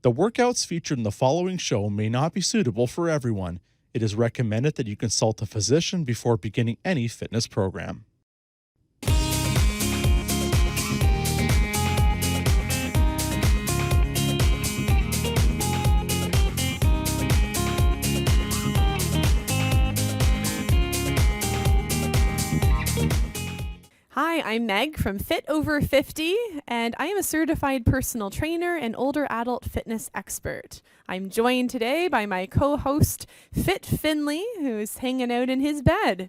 The workouts featured in the following show may not be suitable for everyone. It is recommended that you consult a physician before beginning any fitness program. Hi, I'm Meg from Fit Over 50, and I am a certified personal trainer and older adult fitness expert. I'm joined today by my co-host, Fit Finley, who's hanging out in his bed.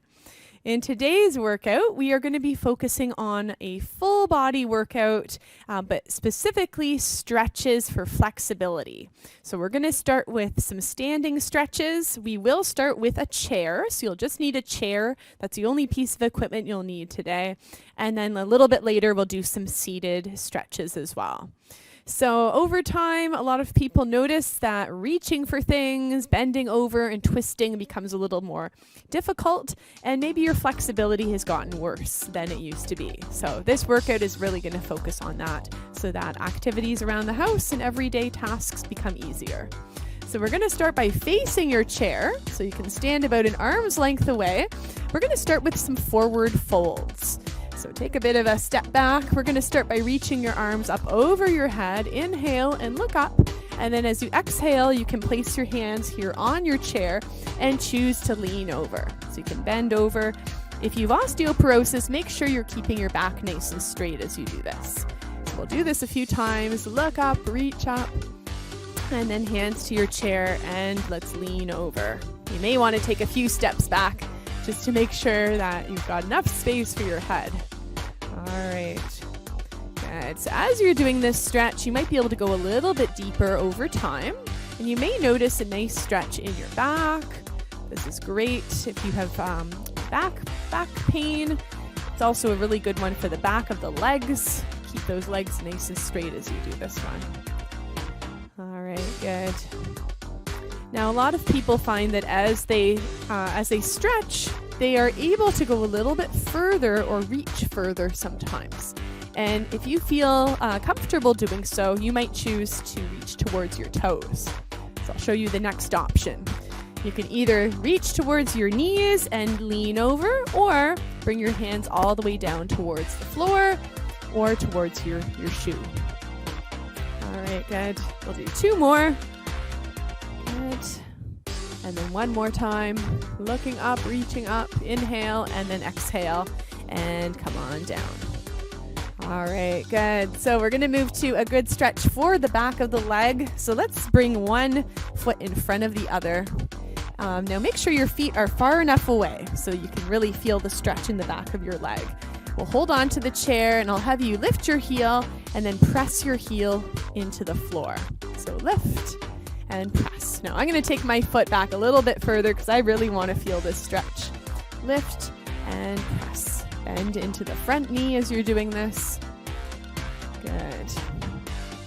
In today's workout, we are going to be focusing on a full body workout, but specifically stretches for flexibility. So we're going to start with some standing stretches. We will start with a chair. So you'll just need a chair. That's the only piece of equipment you'll need today. And then a little bit later, we'll do some seated stretches as well. So over time, a lot of people notice that reaching for things, bending over and twisting becomes a little more difficult, and maybe your flexibility has gotten worse than it used to be. So this workout is really going to focus on that so that activities around the house and everyday tasks become easier. So we're going to start by facing your chair so you can stand about an arm's length away. We're going to start with some forward folds. So take a bit of a step back. We're going to start by reaching your arms up over your head. Inhale and look up. And then as you exhale, you can place your hands here on your chair and choose to lean over. So you can bend over. If you've osteoporosis, make sure you're keeping your back nice and straight as you do this. So we'll do this a few times. Look up, reach up, and then hands to your chair and let's lean over. You may want to take a few steps back just to make sure that you've got enough space for your head. All right. Good. So as you're doing this stretch, you might be able to go a little bit deeper over time. And you may notice a nice stretch in your back. This is great if you have back pain. It's also a really good one for the back of the legs. Keep those legs nice and straight as you do this one. All right, good. Now, a lot of people find that as they stretch, they are able to go a little bit further or reach further sometimes. And if you feel comfortable doing so, you might choose to reach towards your toes. So I'll show you the next option. You can either reach towards your knees and lean over, or bring your hands all the way down towards the floor or towards your shoe. All right, good. We'll do two more. Good. And then one more time, looking up, reaching up, inhale, and then exhale, and come on down. All right, good. So we're going to move to a good stretch for the back of the leg. So let's bring one foot in front of the other. Now make sure your feet are far enough away so you can really feel the stretch in the back of your leg. We'll hold on to the chair, and I'll have you lift your heel and then press your heel into the floor. So lift and press. Now I'm going to take my foot back a little bit further because I really want to feel this stretch. Lift and press. Bend into the front knee as you're doing this. Good.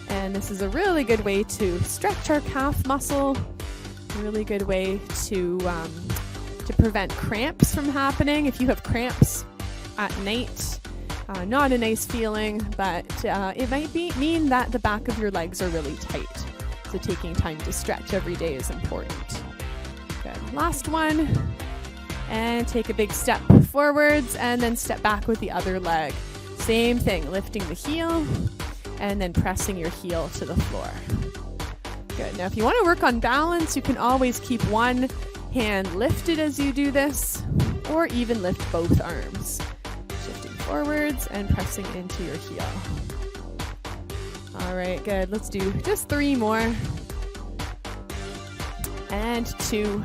And this is a really good way to stretch our calf muscle. A really good way to prevent cramps from happening. If you have cramps at night, not a nice feeling, but it might mean that the back of your legs are really tight. So taking time to stretch every day is important. Good. Last one. And take a big step forwards and then step back with the other leg. Same thing, lifting the heel and then pressing your heel to the floor. Good. Now if you want to work on balance, you can always keep one hand lifted as you do this, or even lift both arms. Shifting forwards and pressing into your heel. All right, good. Let's do just three more. And two.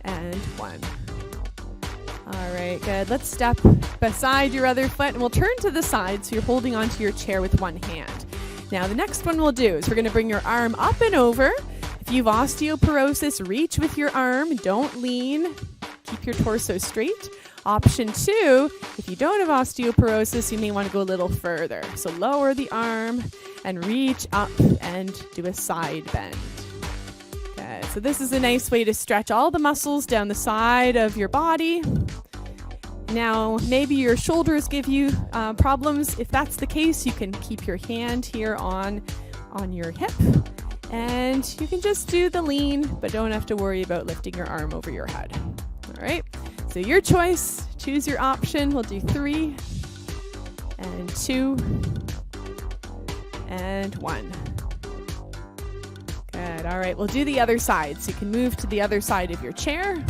And one. All right, good. Let's step beside your other foot, and we'll turn to the side so you're holding onto your chair with one hand. Now, the next one we'll do is we're going to bring your arm up and over. If you have osteoporosis, reach with your arm. Don't lean. Keep your torso straight. Option two, if you don't have osteoporosis, you may want to go a little further. So lower the arm and reach up and do a side bend. Okay, so this is a nice way to stretch all the muscles down the side of your body. Now, maybe your shoulders give you problems. If that's the case, you can keep your hand here on on your hip. And you can just do the lean, but don't have to worry about lifting your arm over your head. All right, so your choice, choose your option. We'll do 3 and 2 and 1. Good, all right, we'll do the other side. So you can move to the other side of your chair.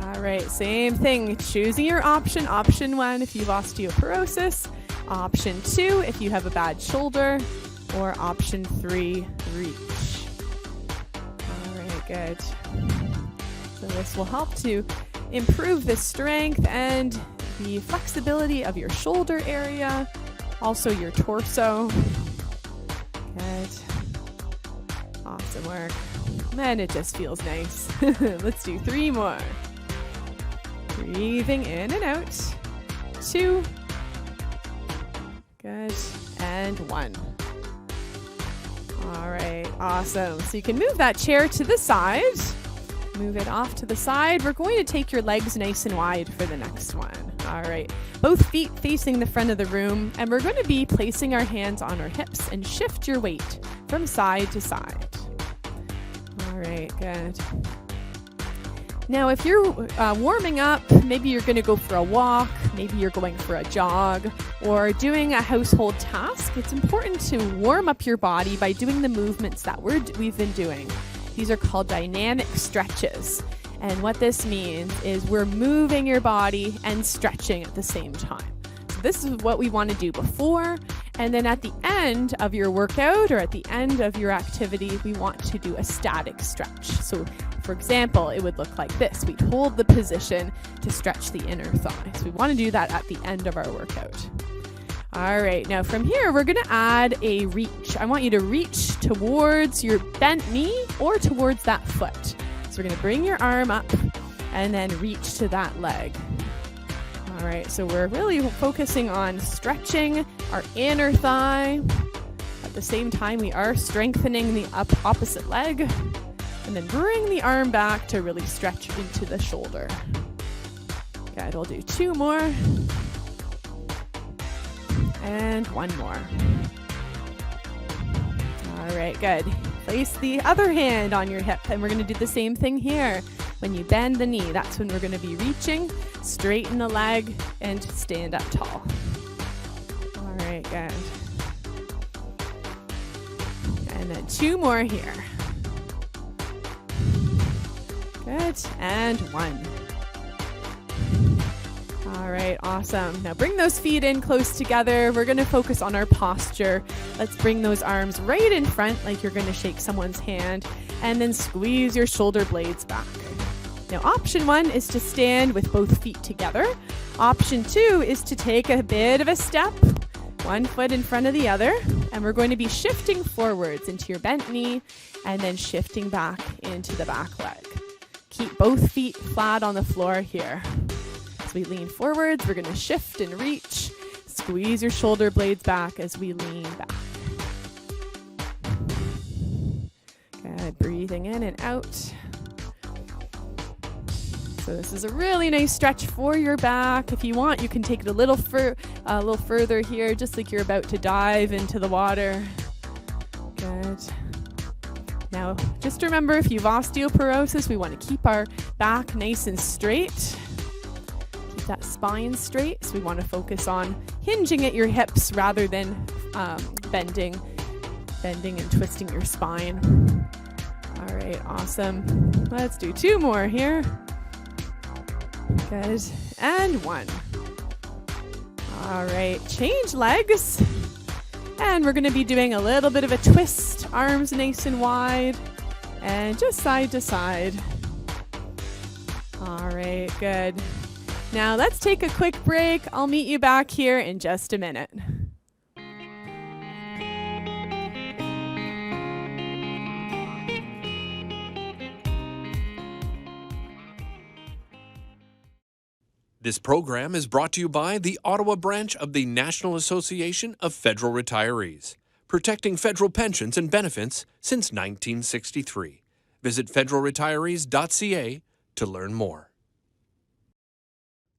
All right, same thing, choosing your option. Option 1 if you've osteoporosis, option 2 if you have a bad shoulder, or option 3, reach. All right, good. So this will help to improve the strength and the flexibility of your shoulder area, also your torso. Good. Awesome work. And it just feels nice. Let's do 3 more. Breathing in and out. 2. Good. And 1. All right, awesome. So you can move that chair to the side. Move it off to the side. We're going to take your legs nice and wide for the next one. All right, both feet facing the front of the room, and we're going to be placing our hands on our hips and shift your weight from side to side. All right, good. Now, if you're warming up, maybe you're going to go for a walk, maybe you're going for a jog, or doing a household task, it's important to warm up your body by doing the movements that we've been doing. These are called dynamic stretches. And what this means is we're moving your body and stretching at the same time. So this is what we want to do before, and then at the end of your workout or at the end of your activity, we want to do a static stretch. So for example, it would look like this. We'd hold the position to stretch the inner thigh. So we want to do that at the end of our workout. All right, now from here, we're going to add a reach. I want you to reach towards your bent knee or towards that foot. So we're going to bring your arm up and then reach to that leg. All right, so we're really focusing on stretching our inner thigh. At the same time, we are strengthening the opposite leg. And then bring the arm back to really stretch into the shoulder. Good, we'll do 2 more. And 1 more. All right, good. Place the other hand on your hip, and we're going to do the same thing here. When you bend the knee, that's when we're going to be reaching, straighten the leg, and stand up tall. All right, good. And then 2 more here. Good, and 1. All right, awesome. Now bring those feet in close together. We're going to focus on our posture. Let's bring those arms right in front like you're going to shake someone's hand, and then squeeze your shoulder blades back. Now option 1 is to stand with both feet together. Option 2 is to take a bit of a step, 1 foot in front of the other, and we're going to be shifting forwards into your bent knee and then shifting back into the back leg. Keep both feet flat on the floor here. As we lean forwards, we're going to shift and reach. Squeeze your shoulder blades back as we lean back. Good, breathing in and out. So this is a really nice stretch for your back. If you want, you can take it a little further here, just like you're about to dive into the water. Good. Now, just remember, if you have osteoporosis, we want to keep our back nice and straight. Keep that spine straight. So we want to focus on hinging at your hips rather than bending and twisting your spine. All right, awesome. Let's do 2 more here. Good, and 1. All right, change legs. And we're going to be doing a little bit of a twist, arms nice and wide, and just side to side. All right, good. Now let's take a quick break. I'll meet you back here in just a minute. This program is brought to you by the Ottawa branch of the National Association of Federal Retirees, protecting federal pensions and benefits since 1963. Visit federalretirees.ca to learn more.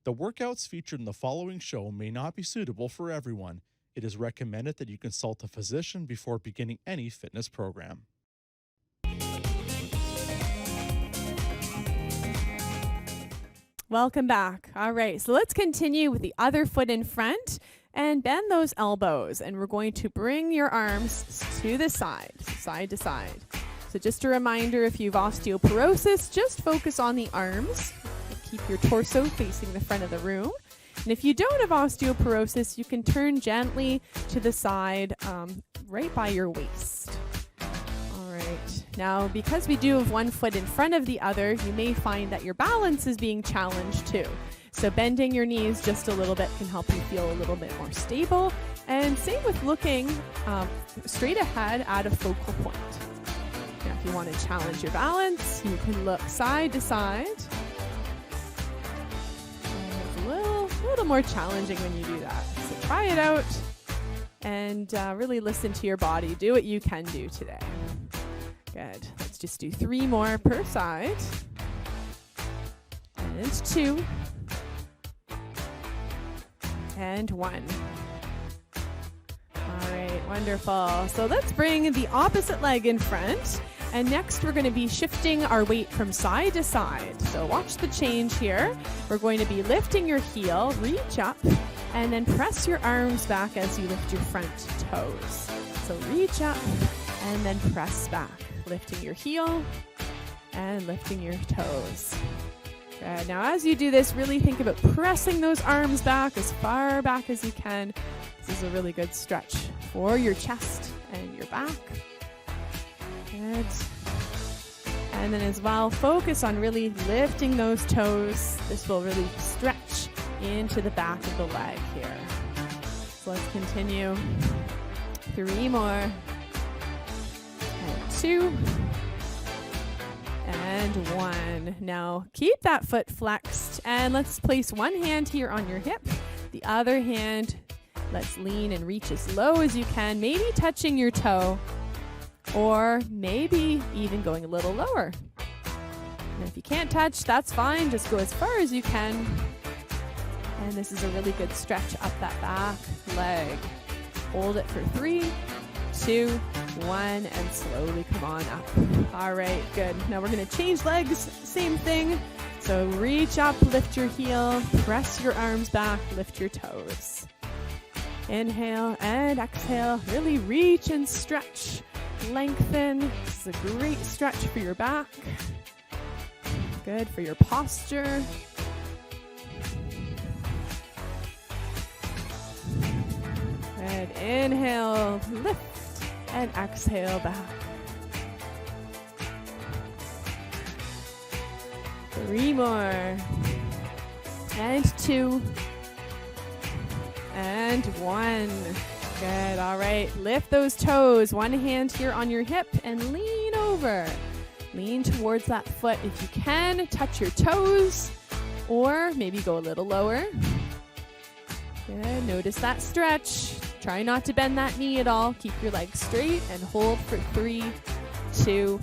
The workouts featured in the following show may not be suitable for everyone. It is recommended that you consult a physician before beginning any fitness program. Welcome back. All right, so let's continue with the other foot in front and bend those elbows. And we're going to bring your arms to the side to side. So just a reminder, if you have osteoporosis, just focus on the arms. Keep your torso facing the front of the room. And if you don't have osteoporosis, you can turn gently to the side right by your waist. Now, because we do have one foot in front of the other, you may find that your balance is being challenged too. So bending your knees just a little bit can help you feel a little bit more stable. And same with looking straight ahead at a focal point. Now, if you want to challenge your balance, you can look side to side. And it's a little more challenging when you do that. So try it out and really listen to your body. Do what you can do today. Good. Let's just do 3 more per side. And 2. And 1. All right, wonderful. So let's bring the opposite leg in front. And next we're going to be shifting our weight from side to side. So watch the change here. We're going to be lifting your heel, reach up, and then press your arms back as you lift your front toes. So reach up and then press back. Lifting your heel and lifting your toes. Good. Now, as you do this, really think about pressing those arms back as far back as you can. This is a really good stretch for your chest and your back. Good. And then as well, focus on really lifting those toes. This will really stretch into the back of the leg here. So let's continue. 3 more. 2 and 1. Now keep that foot flexed and let's place one hand here on your hip. The other hand, let's lean and reach as low as you can, maybe touching your toe or maybe even going a little lower. And if you can't touch, that's fine. Just go as far as you can. And this is a really good stretch up that back leg. Hold it for 3, 2, 1, and slowly come on up. All right, good. Now we're going to change legs, same thing. So reach up, lift your heel, press your arms back, lift your toes. Inhale and exhale. Really reach and stretch, lengthen. This is a great stretch for your back. Good for your posture. Good. Inhale, lift. And exhale back. 3 more. And 2. And 1. Good. All right. Lift those toes. One hand here on your hip and lean over. Lean towards that foot. If you can, touch your toes or maybe go a little lower. Good. Notice that stretch. Try not to bend that knee at all. Keep your legs straight and hold for 3, 2,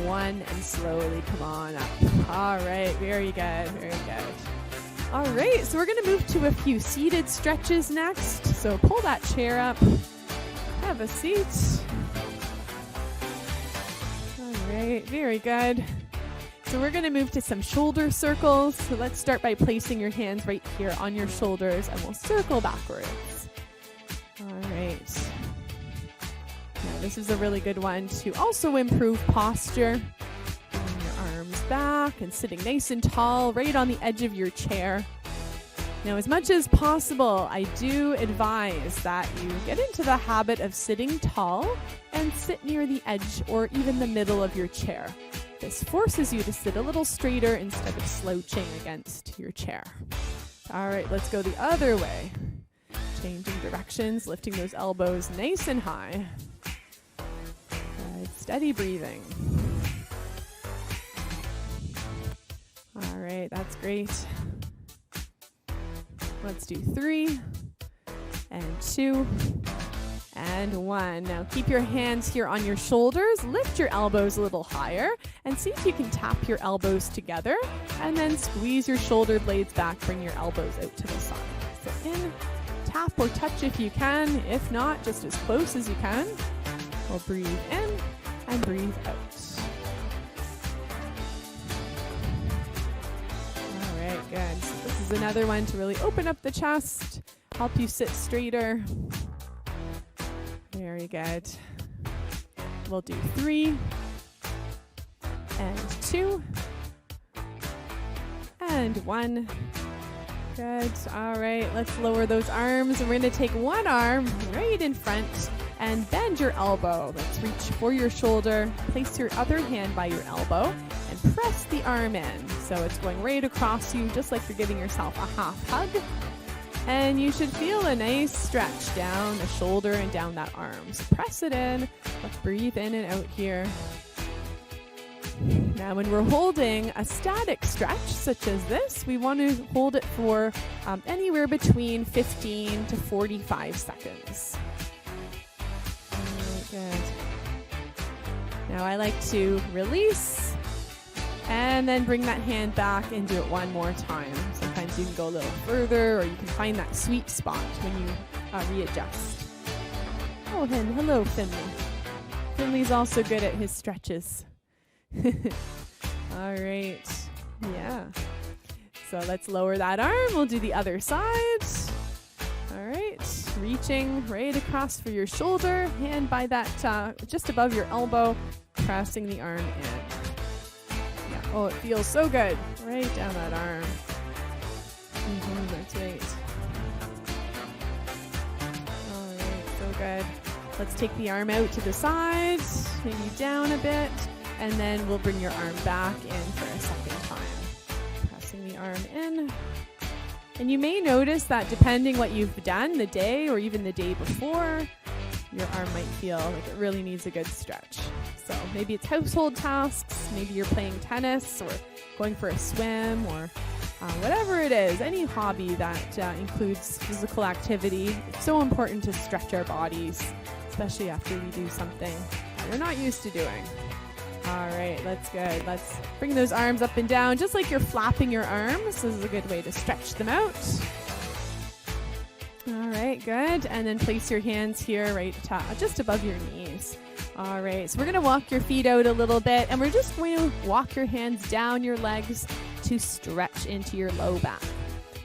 1, and slowly come on up. All right, very good, very good. All right, so we're gonna move to a few seated stretches next. So pull that chair up, have a seat. All right, very good. So we're gonna move to some shoulder circles. So let's start by placing your hands right here on your shoulders and we'll circle backwards. All right. Now this is a really good one to also improve posture. Bringing your arms back and sitting nice and tall right on the edge of your chair. Now, as much as possible, I do advise that you get into the habit of sitting tall and sit near the edge or even the middle of your chair. This forces you to sit a little straighter instead of slouching against your chair. All right, let's go the other way. Changing directions, lifting those elbows nice and high. Good, steady breathing. All right, that's great. Let's do 3 and 2 and 1. Now keep your hands here on your shoulders, lift your elbows a little higher, and see if you can tap your elbows together, and then squeeze your shoulder blades back, bring your elbows out to the side. So in, tap tap or touch if you can. If not, just as close as you can. We'll breathe in and breathe out. All right, good. So this is another one to really open up the chest, help you sit straighter. Very good. We'll do 3 and 2 and 1. Good. All right, let's lower those arms, and we're going to take one arm right in front and bend your elbow. Let's reach for your shoulder. Place your other hand by your elbow and press the arm in. So it's going right across you, just like you're giving yourself a half hug. And you should feel a nice stretch down the shoulder and down that arm. So press it in. Let's breathe in and out here. Now, when we're holding a static stretch such as this, we want to hold it for anywhere between 15 to 45 seconds. Good. Now, I like to release and then bring that hand back and do it one more time. Sometimes you can go a little further, or you can find that sweet spot when you readjust. Oh, and hello, Finley. Finley's also good at his stretches. All right. Yeah. So let's lower that arm. We'll do the other side. All right. Reaching right across for your shoulder. Hand by that just above your elbow. Pressing the arm in. Yeah. Oh, it feels so good. Right down that arm. That's right. All right. So good. Let's take the arm out to the side. Maybe down a bit. And then we'll bring your arm back in for a second time. Pressing the arm in. And you may notice that depending what you've done the day or even the day before, your arm might feel like it really needs a good stretch. So maybe it's household tasks, maybe you're playing tennis or going for a swim, or whatever it is, any hobby that includes physical activity. It's so important to stretch our bodies, especially after we do something that we're not used to doing. All right, that's good. Let's bring those arms up and down, just like you're flapping your arms. This is a good way to stretch them out. All right, good. And then place your hands here right just above your knees. All right, so we're going to walk your feet out a little bit, and we're just going to walk your hands down your legs to stretch into your low back.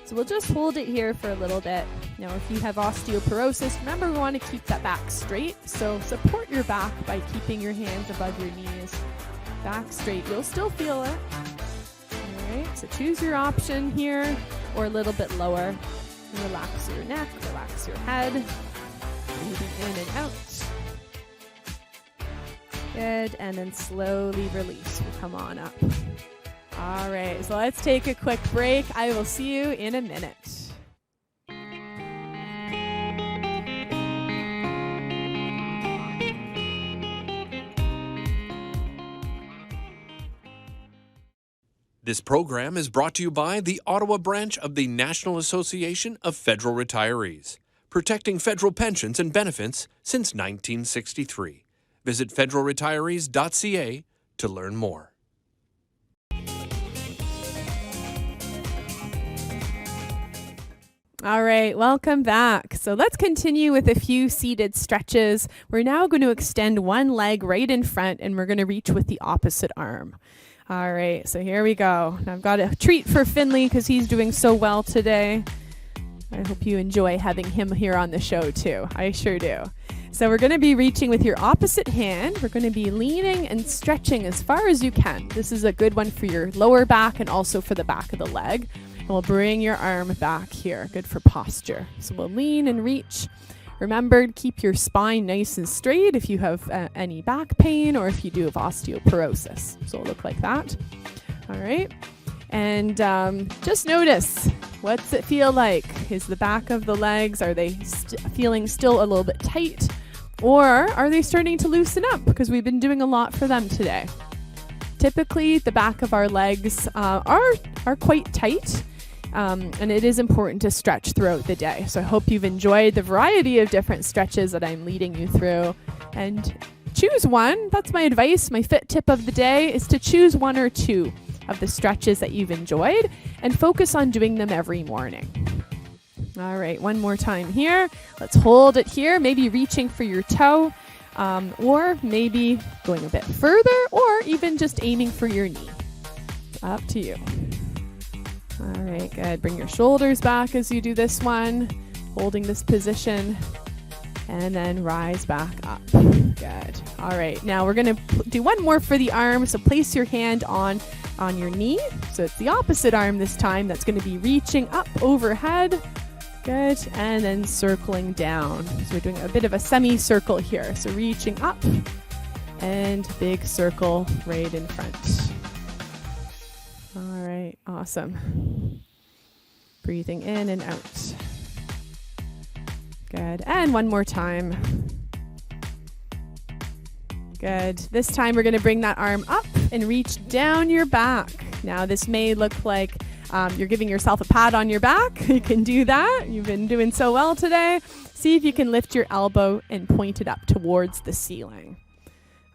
So we'll just hold it here for a little bit. Now, if you have osteoporosis, remember we want to keep that back straight. So support your back by keeping your hands above your knees. Back straight. You'll still feel it. All right, so choose your option here, or a little bit lower. Relax your neck, relax your head. Breathing in and out. Good, and then slowly release. We'll come on up. All right, so let's take a quick break. I will see you in a minute. This program is brought to you by the Ottawa branch of the National Association of Federal Retirees, protecting federal pensions and benefits since 1963. Visit federalretirees.ca to learn more. All right, welcome back. So let's continue with a few seated stretches. We're now going to extend one leg right in front, and we're going to reach with the opposite arm. All right, so here we go. I've got a treat for Finley because he's doing so well today. I hope you enjoy having him here on the show too. I sure do. So we're going to be reaching with your opposite hand. We're going to be leaning and stretching as far as you can. This is a good one for your lower back and also for the back of the leg. And we'll bring your arm back here. Good for posture. So we'll lean and reach. Remember to keep your spine nice and straight if you have any back pain or if you do have osteoporosis. So it'll look like that. All right. And just notice, what's it feel like? Is the back of the legs, are they feeling still a little bit tight? Or are they starting to loosen up? Because we've been doing a lot for them today. Typically, the back of our legs are quite tight. And it is important to stretch throughout the day. So I hope you've enjoyed the variety of different stretches that I'm leading you through. And choose one. That's my advice. My fit tip of the day is to choose one or two of the stretches that you've enjoyed and focus on doing them every morning. All right, one more time here. Let's hold it here, maybe reaching for your toe, or maybe going a bit further, or even just aiming for your knee. Up to you. All right, good. Bring your shoulders back as you do this one, holding this position, and then rise back up. Good. All right, now we're going to do one more for the arm. So place your hand on your knee. So it's the opposite arm this time. That's going to be reaching up overhead. Good. And then circling down. So we're doing a bit of a semicircle here. So reaching up and big circle right in front. All right, awesome. Breathing in and out. Good. And one more time. Good. This time we're going to bring that arm up and reach down your back. Now this may look like you're giving yourself a pat on your back. You can do that. You've been doing so well today. See if you can lift your elbow and point it up towards the ceiling.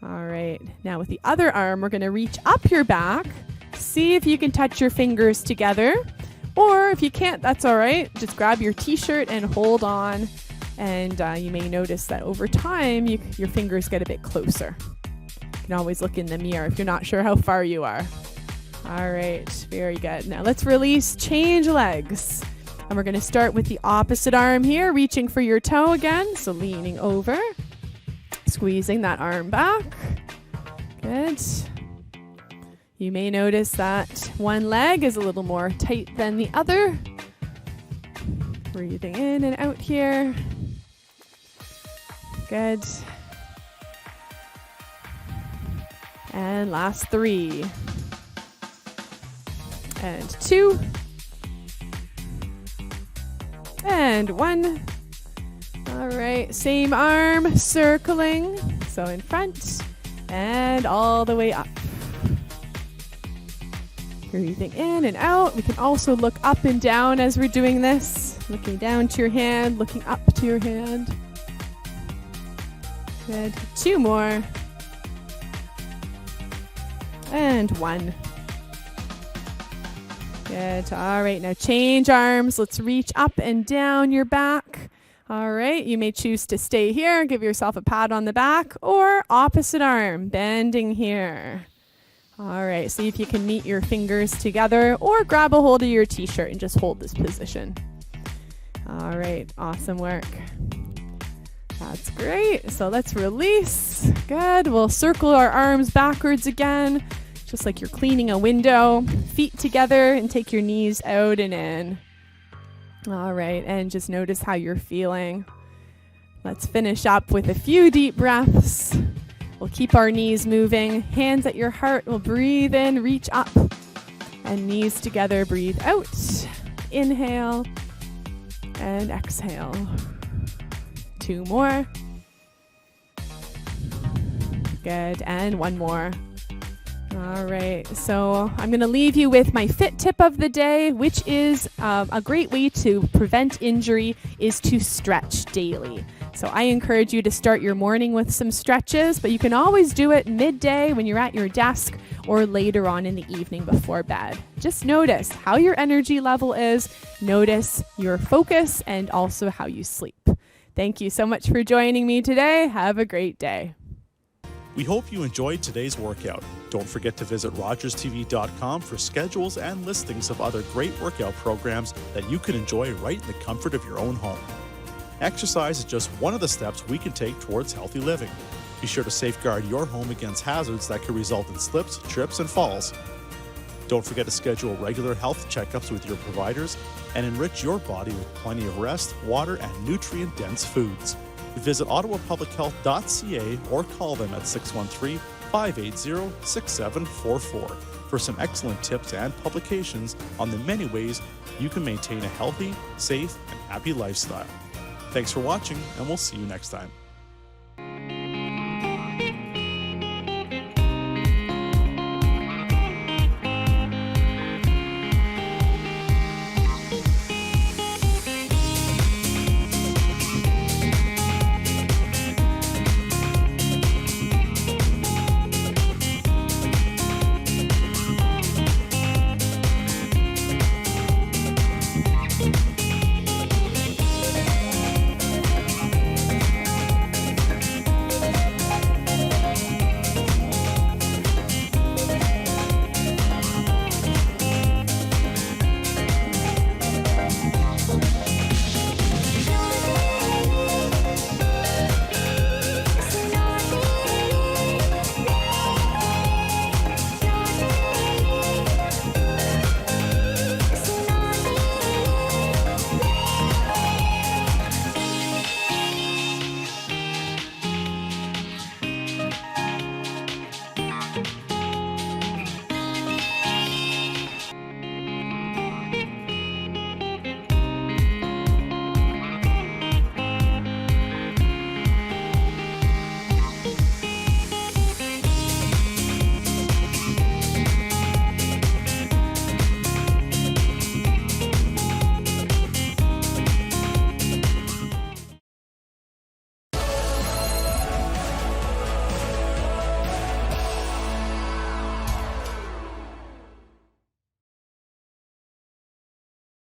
All right. Now with the other arm, we're going to reach up your back. See if you can touch your fingers together. Or if you can't, that's all right. Just grab your t-shirt and hold on. And you may notice that over time, your fingers get a bit closer. You can always look in the mirror if you're not sure how far you are. All right, very good. Now let's release, change legs. And we're going to start with the opposite arm here, reaching for your toe again. So leaning over, squeezing that arm back. Good. You may notice that one leg is a little more tight than the other. Breathing in and out here. Good. And last 3. And 2. And 1. All right, same arm, circling. So in front and all the way up. Breathing in and out. We can also look up and down as we're doing this. Looking down to your hand, looking up to your hand. Good. 2 more. And 1. Good. All right, now change arms. Let's reach up and down your back. All right, you may choose to stay here, give yourself a pat on the back, or opposite arm, bending here. All right, see if you can meet your fingers together or grab a hold of your t-shirt and just hold this position. All right, awesome work. That's great. So let's release. Good. We'll circle our arms backwards again, just like you're cleaning a window. Feet together and take your knees out and in. All right, and just notice how you're feeling. Let's finish up with a few deep breaths. We'll keep our knees moving. Hands at your heart. We'll breathe in, reach up. And knees together, breathe out. Inhale and exhale. 2 more. Good, and 1 more. All right, so I'm going to leave you with my fit tip of the day, which is a great way to prevent injury is to stretch daily. So I encourage you to start your morning with some stretches, but you can always do it midday when you're at your desk or later on in the evening before bed. Just notice how your energy level is, notice your focus, and also how you sleep. Thank you so much for joining me today. Have a great day. We hope you enjoyed today's workout. Don't forget to visit rogerstv.com for schedules and listings of other great workout programs that you can enjoy right in the comfort of your own home. Exercise is just one of the steps we can take towards healthy living. Be sure to safeguard your home against hazards that could result in slips, trips, and falls. Don't forget to schedule regular health checkups with your providers and enrich your body with plenty of rest, water, and nutrient-dense foods. Visit ottawapublichealth.ca or call them at 613-580-6744 for some excellent tips and publications on the many ways you can maintain a healthy, safe, and happy lifestyle. Thanks for watching, and we'll see you next time.